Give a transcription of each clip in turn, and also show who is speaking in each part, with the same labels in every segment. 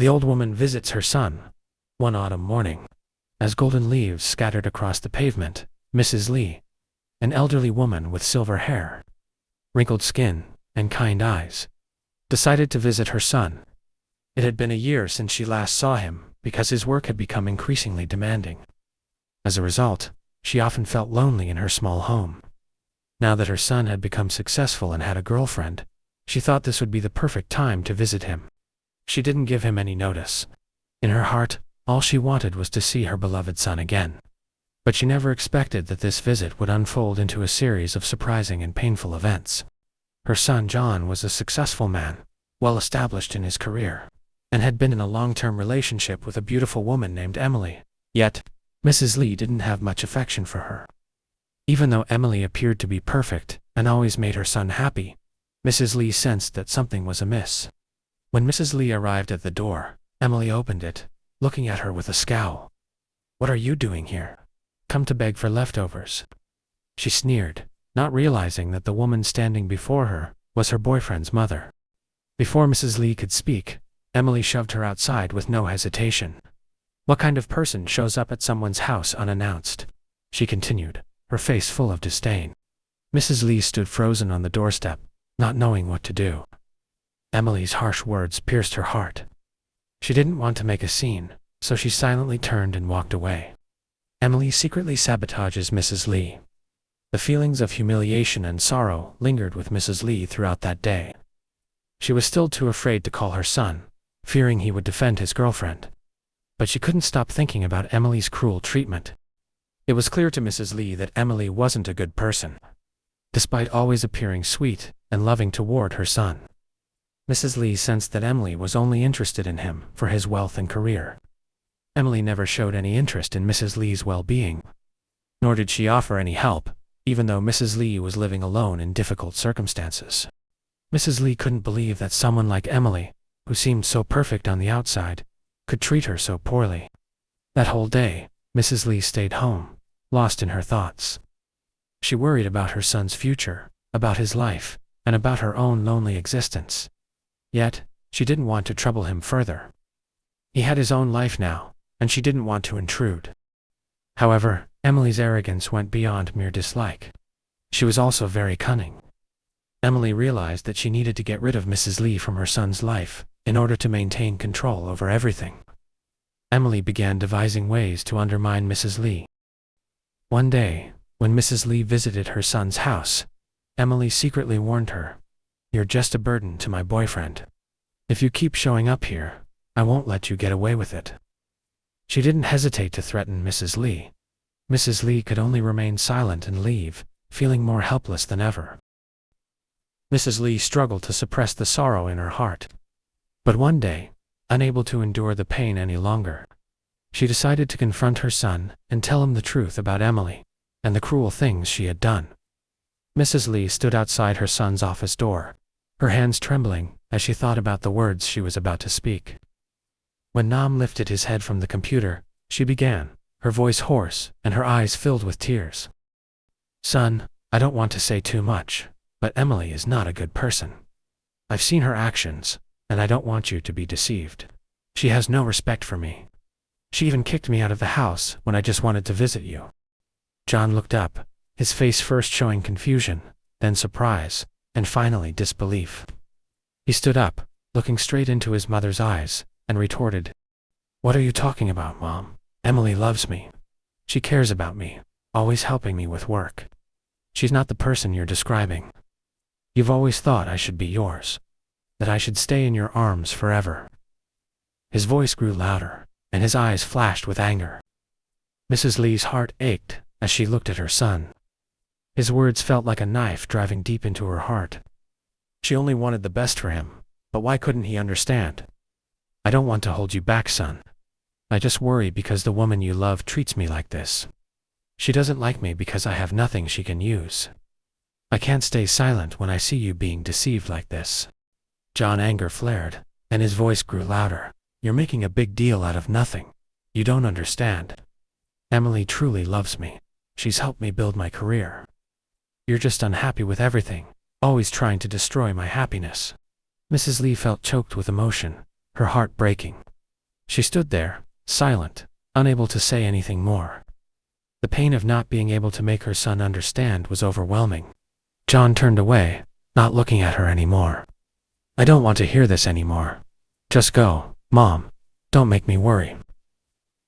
Speaker 1: The old woman visits her son. One autumn morning, as golden leaves scattered across the pavement, Mrs. Lee, an elderly woman with silver hair, wrinkled skin, and kind eyes, decided to visit her son. It had been a year since she last saw him because his work had become increasingly demanding. As a result, she often felt lonely in her small home. Now that her son had become successful and had a girlfriend, she thought this would be the perfect time to visit him. She didn't give him any notice. In her heart, all she wanted was to see her beloved son again. But she never expected that this visit would unfold into a series of surprising and painful events. Her son John was a successful man, well established in his career, and had been in a long-term relationship with a beautiful woman named Emily. Yet, Mrs. Lee didn't have much affection for her. Even though Emily appeared to be perfect and always made her son happy, Mrs. Lee sensed that something was amiss. When Mrs. Lee arrived at the door, Emily opened it, looking at her with a scowl. "What are you doing here? Come to beg for leftovers?" She sneered, not realizing that the woman standing before her was her boyfriend's mother. Before Mrs. Lee could speak, Emily shoved her outside with no hesitation. "What kind of person shows up at someone's house unannounced?" she continued, her face full of disdain. Mrs. Lee stood frozen on the doorstep, not knowing what to do. Emily's harsh words pierced her heart. She didn't want to make a scene, so she silently turned and walked away. Emily secretly sabotages Mrs. Lee. The feelings of humiliation and sorrow lingered with Mrs. Lee throughout that day. She was still too afraid to call her son, fearing he would defend his girlfriend. But she couldn't stop thinking about Emily's cruel treatment. It was clear to Mrs. Lee that Emily wasn't a good person, despite always appearing sweet and loving toward her son. Mrs. Lee sensed that Emily was only interested in him for his wealth and career. Emily never showed any interest in Mrs. Lee's well-being, nor did she offer any help, even though Mrs. Lee was living alone in difficult circumstances. Mrs. Lee couldn't believe that someone like Emily, who seemed so perfect on the outside, could treat her so poorly. That whole day, Mrs. Lee stayed home, lost in her thoughts. She worried about her son's future, about his life, and about her own lonely existence. Yet, she didn't want to trouble him further. He had his own life now, and she didn't want to intrude. However, Emily's arrogance went beyond mere dislike. She was also very cunning. Emily realized that she needed to get rid of Mrs. Lee from her son's life in order to maintain control over everything. Emily began devising ways to undermine Mrs. Lee. One day, when Mrs. Lee visited her son's house, Emily secretly warned her, "You're just a burden to my boyfriend. If you keep showing up here, I won't let you get away with it." She didn't hesitate to threaten Mrs. Lee. Mrs. Lee could only remain silent and leave, feeling more helpless than ever. Mrs. Lee struggled to suppress the sorrow in her heart. But one day, unable to endure the pain any longer, she decided to confront her son and tell him the truth about Emily and the cruel things she had done. Mrs. Lee stood outside her son's office door, her hands trembling as she thought about the words she was about to speak. When Nam lifted his head from the computer, she began, her voice hoarse and her eyes filled with tears. "Son, I don't want to say too much, but Emily is not a good person. I've seen her actions, and I don't want you to be deceived. She has no respect for me. She even kicked me out of the house when I just wanted to visit you." John looked up, his face first showing confusion, then surprise, and finally disbelief. He stood up, looking straight into his mother's eyes, and retorted, "What are you talking about, Mom? Emily loves me. She cares about me, always helping me with work. She's not the person you're describing. You've always thought I should be yours, that I should stay in your arms forever." His voice grew louder, and his eyes flashed with anger. Mrs. Lee's heart ached as she looked at her son. His words felt like a knife driving deep into her heart. She only wanted the best for him, but why couldn't he understand? "I don't want to hold you back, son. I just worry because the woman you love treats me like this. She doesn't like me because I have nothing she can use. I can't stay silent when I see you being deceived like this." John's anger flared, and his voice grew louder. "You're making a big deal out of nothing. You don't understand. Emily truly loves me. She's helped me build my career. You're just unhappy with everything, always trying to destroy my happiness." Mrs. Lee felt choked with emotion, her heart breaking. She stood there, silent, unable to say anything more. The pain of not being able to make her son understand was overwhelming. John turned away, not looking at her anymore. "I don't want to hear this anymore. Just go, Mom. Don't make me worry."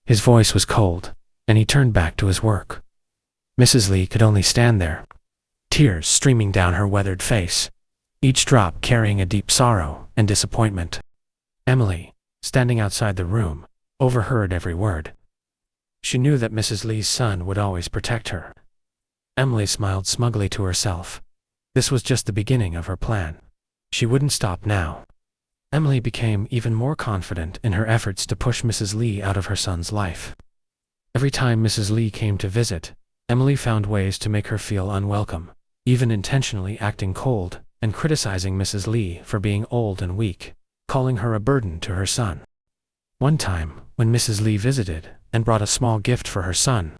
Speaker 1: His voice was cold, and he turned back to his work. Mrs. Lee could only stand there, tears streaming down her weathered face, each drop carrying a deep sorrow and disappointment. Emily, standing outside the room, overheard every word. She knew that Mrs. Lee's son would always protect her. Emily smiled smugly to herself. This was just the beginning of her plan. She wouldn't stop now. Emily became even more confident in her efforts to push Mrs. Lee out of her son's life. Every time Mrs. Lee came to visit, Emily found ways to make her feel unwelcome, even intentionally acting cold and criticizing Mrs. Lee for being old and weak, calling her a burden to her son. One time, when Mrs. Lee visited and brought a small gift for her son,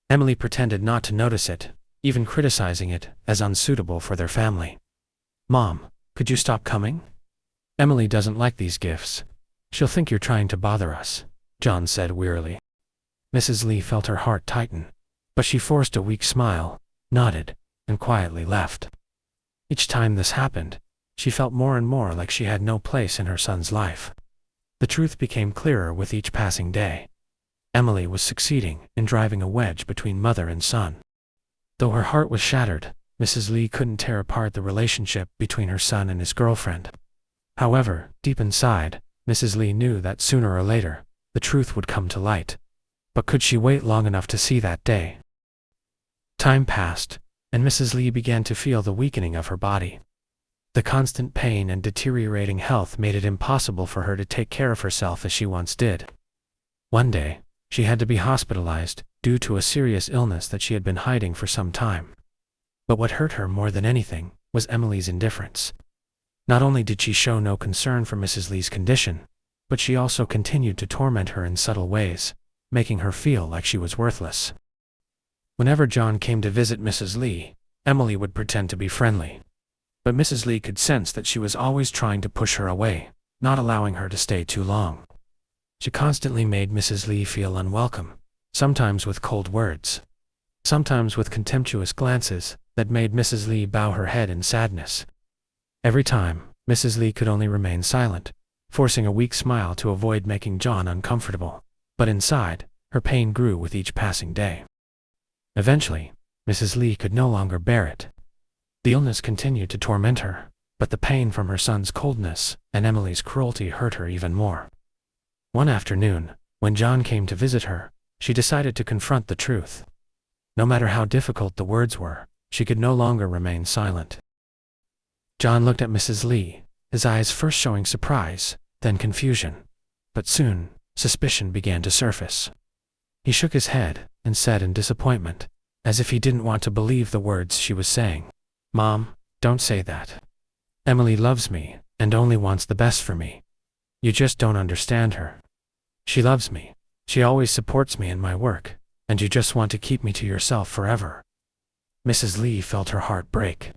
Speaker 1: Emily pretended not to notice it, even criticizing it as unsuitable for their family. "Mom, could you stop coming? Emily doesn't like these gifts. She'll think you're trying to bother us," John said wearily. Mrs. Lee felt her heart tighten, but she forced a weak smile, nodded, and quietly left. Each time this happened, she felt more and more like she had no place in her son's life. The truth became clearer with each passing day. Emily was succeeding in driving a wedge between mother and son. Though her heart was shattered, Mrs. Lee couldn't tear apart the relationship between her son and his girlfriend. However, deep inside, Mrs. Lee knew that sooner or later, the truth would come to light. But could she wait long enough to see that day? Time passed, and Mrs. Lee began to feel the weakening of her body. The constant pain and deteriorating health made it impossible for her to take care of herself as she once did. One day, she had to be hospitalized due to a serious illness that she had been hiding for some time. But what hurt her more than anything was Emily's indifference. Not only did she show no concern for Mrs. Lee's condition, but she also continued to torment her in subtle ways, making her feel like she was worthless. Whenever John came to visit Mrs. Lee, Emily would pretend to be friendly. But Mrs. Lee could sense that she was always trying to push her away, not allowing her to stay too long. She constantly made Mrs. Lee feel unwelcome, sometimes with cold words, sometimes with contemptuous glances that made Mrs. Lee bow her head in sadness. Every time, Mrs. Lee could only remain silent, forcing a weak smile to avoid making John uncomfortable. But inside, her pain grew with each passing day. Eventually, Mrs. Lee could no longer bear it. The illness continued to torment her, but the pain from her son's coldness and Emily's cruelty hurt her even more. One afternoon, when John came to visit her, she decided to confront the truth. No matter how difficult the words were, she could no longer remain silent. John looked at Mrs. Lee, his eyes first showing surprise, then confusion. But soon, suspicion began to surface. He shook his head and said in disappointment, as if he didn't want to believe the words she was saying, "Mom, don't say that. Emily loves me and only wants the best for me. You just don't understand her. She loves me. She always supports me in my work, and you just want to keep me to yourself forever." Mrs. Lee felt her heart break.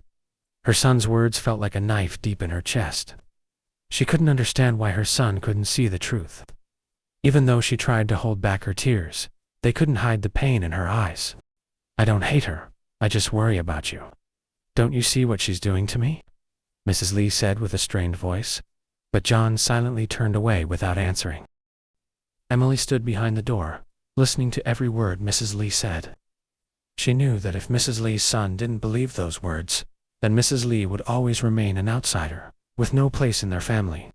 Speaker 1: Her son's words felt like a knife deep in her chest. She couldn't understand why her son couldn't see the truth. Even though she tried to hold back her tears, they couldn't hide the pain in her eyes. "I don't hate her, I just worry about you. Don't you see what she's doing to me?" Mrs. Lee said with a strained voice, but John silently turned away without answering. Emily stood behind the door, listening to every word Mrs. Lee said. She knew that if Mrs. Lee's son didn't believe those words, then Mrs. Lee would always remain an outsider, with no place in their family.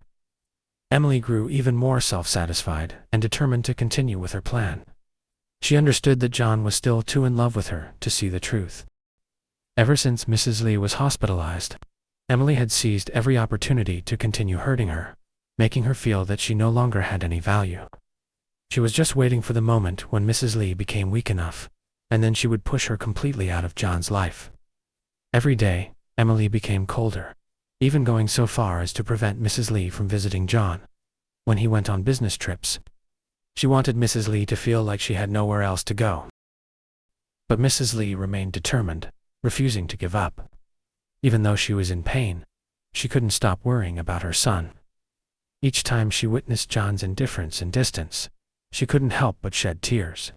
Speaker 1: Emily grew even more self-satisfied and determined to continue with her plan. She understood that John was still too in love with her to see the truth. Ever since Mrs. Lee was hospitalized, Emily had seized every opportunity to continue hurting her, making her feel that she no longer had any value. She was just waiting for the moment when Mrs. Lee became weak enough, and then she would push her completely out of John's life. Every day, Emily became colder, even going so far as to prevent Mrs. Lee from visiting John when he went on business trips. She wanted Mrs. Lee to feel like she had nowhere else to go. But Mrs. Lee remained determined, refusing to give up. Even though she was in pain, she couldn't stop worrying about her son. Each time she witnessed John's indifference and distance, she couldn't help but shed tears.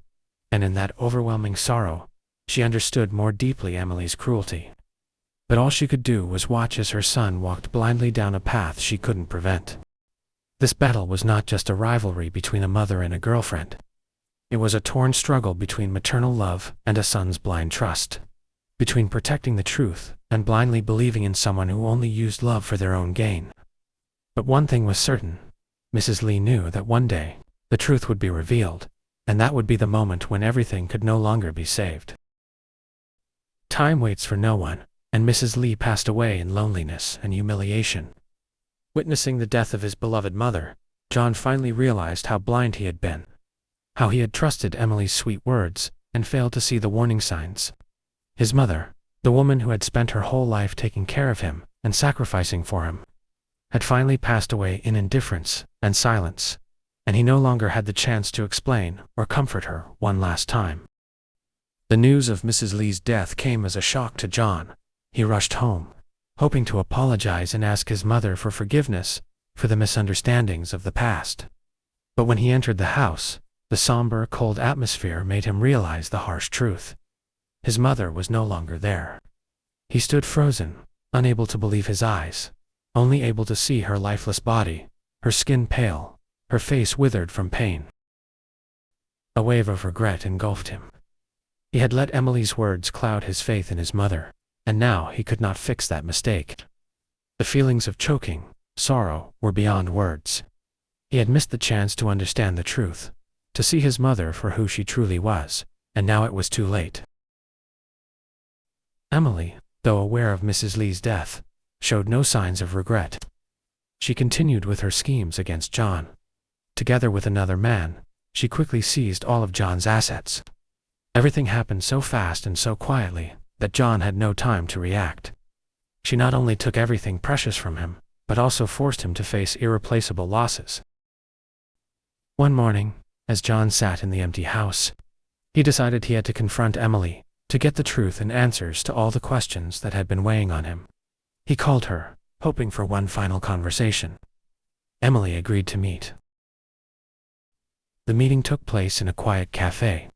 Speaker 1: And in that overwhelming sorrow, she understood more deeply Emily's cruelty. But all she could do was watch as her son walked blindly down a path she couldn't prevent. This battle was not just a rivalry between a mother and a girlfriend. It was a torn struggle between maternal love and a son's blind trust. Between protecting the truth and blindly believing in someone who only used love for their own gain. But one thing was certain. Mrs. Lee knew that one day, the truth would be revealed, and that would be the moment when everything could no longer be saved. Time waits for no one, and Mrs. Lee passed away in loneliness and humiliation. Witnessing the death of his beloved mother, John finally realized how blind he had been. How he had trusted Emily's sweet words, and failed to see the warning signs. His mother, the woman who had spent her whole life taking care of him and sacrificing for him, had finally passed away in indifference and silence, and he no longer had the chance to explain or comfort her one last time. The news of Mrs. Lee's death came as a shock to John. He rushed home, hoping to apologize and ask his mother for forgiveness for the misunderstandings of the past. But when he entered the house, the somber, cold atmosphere made him realize the harsh truth. His mother was no longer there. He stood frozen, unable to believe his eyes, only able to see her lifeless body, her skin pale, her face withered from pain. A wave of regret engulfed him. He had let Emily's words cloud his faith in his mother, and now he could not fix that mistake. The feelings of choking, sorrow, were beyond words. He had missed the chance to understand the truth, to see his mother for who she truly was, and now it was too late. Emily, though aware of Mrs. Lee's death, showed no signs of regret. She continued with her schemes against John. Together with another man, she quickly seized all of John's assets. Everything happened so fast and so quietly that John had no time to react. She not only took everything precious from him, but also forced him to face irreplaceable losses. One morning, as John sat in the empty house, he decided he had to confront Emily, to get the truth and answers to all the questions that had been weighing on him. He called her, hoping for one final conversation. Emily agreed to meet. The meeting took place in a quiet cafe.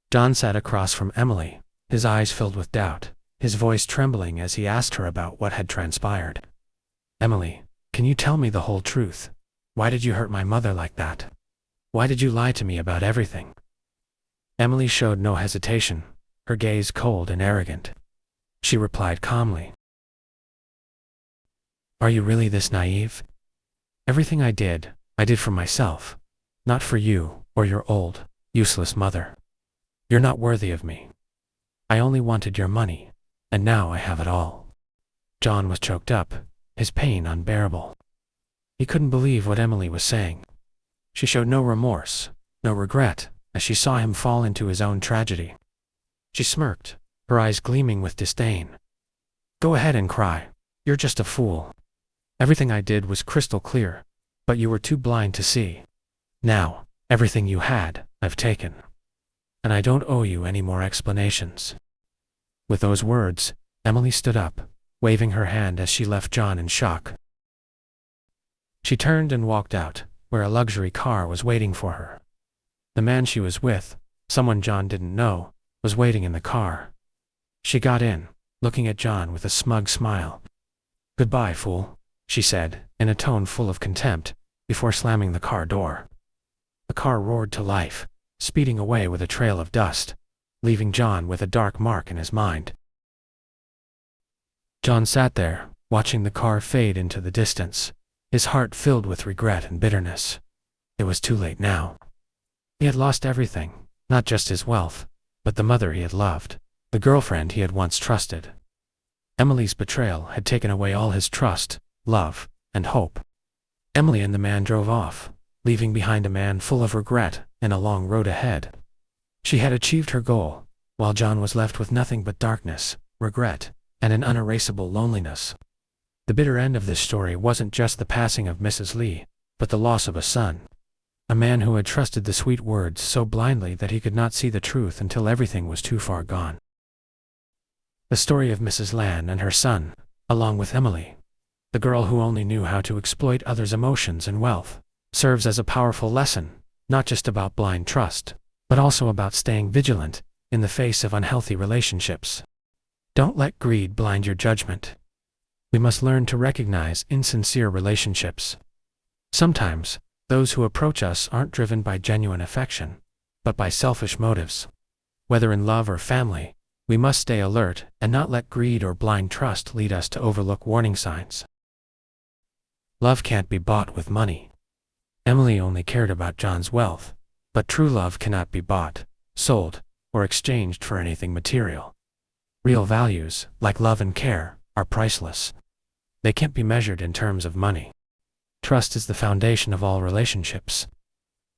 Speaker 1: John sat across from Emily, his eyes filled with doubt, his voice trembling as he asked her about what had transpired. "Emily, can you tell me the whole truth? Why did you hurt my mother like that? Why did you lie to me about everything?" Emily showed no hesitation, her gaze cold and arrogant. She replied calmly, "Are you really this naive? Everything I did for myself, not for you or your old, useless mother. You're not worthy of me. I only wanted your money, and now I have it all." John was choked up, his pain unbearable. He couldn't believe what Emily was saying. She showed no remorse, no regret, as she saw him fall into his own tragedy. She smirked, her eyes gleaming with disdain. "Go ahead and cry. You're just a fool. Everything I did was crystal clear, but you were too blind to see. Now, everything you had, I've taken. And I don't owe you any more explanations." With those words, Emily stood up, waving her hand as she left John in shock. She turned and walked out, where a luxury car was waiting for her. The man she was with, someone John didn't know, was waiting in the car. She got in, looking at John with a smug smile. "Goodbye, fool," she said, in a tone full of contempt, before slamming the car door. The car roared to life, speeding away with a trail of dust, leaving John with a dark mark in his mind. John sat there, watching the car fade into the distance, his heart filled with regret and bitterness. It was too late now. He had lost everything, not just his wealth, but the mother he had loved, the girlfriend he had once trusted. Emily's betrayal had taken away all his trust, love, and hope. Emily and the man drove off, leaving behind a man full of regret and a long road ahead. She had achieved her goal, while John was left with nothing but darkness, regret, and an unerasable loneliness. The bitter end of this story wasn't just the passing of Mrs. Lee, but the loss of a son. A man who had trusted the sweet words so blindly that he could not see the truth until everything was too far gone. The story of Mrs. Lan and her son, along with Emily, the girl who only knew how to exploit others' emotions and wealth, serves as a powerful lesson, not just about blind trust, but also about staying vigilant in the face of unhealthy relationships. Don't let greed blind your judgment. We must learn to recognize insincere relationships. Sometimes, those who approach us aren't driven by genuine affection, but by selfish motives. Whether in love or family, we must stay alert and not let greed or blind trust lead us to overlook warning signs. Love can't be bought with money. Emily only cared about John's wealth, but true love cannot be bought, sold, or exchanged for anything material. Real values, like love and care, are priceless. They can't be measured in terms of money. Trust is the foundation of all relationships.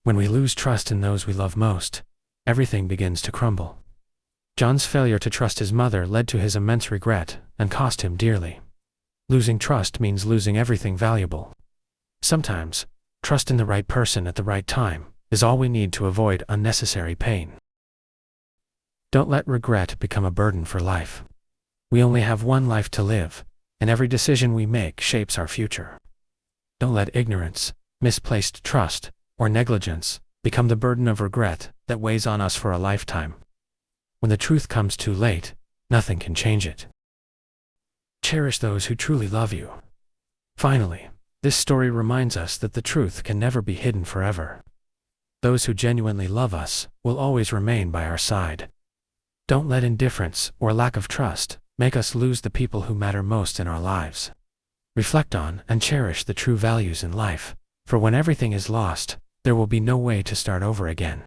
Speaker 1: When we lose trust in those we love most, everything begins to crumble. John's failure to trust his mother led to his immense regret and cost him dearly. Losing trust means losing everything valuable. Sometimes, trust in the right person at the right time is all we need to avoid unnecessary pain. Don't let regret become a burden for life. We only have one life to live, and every decision we make shapes our future. Don't let ignorance, misplaced trust, or negligence become the burden of regret that weighs on us for a lifetime. When the truth comes too late, nothing can change it. Cherish those who truly love you. Finally, this story reminds us that the truth can never be hidden forever. Those who genuinely love us will always remain by our side. Don't let indifference or lack of trust make us lose the people who matter most in our lives. Reflect on and cherish the true values in life, for when everything is lost, there will be no way to start over again.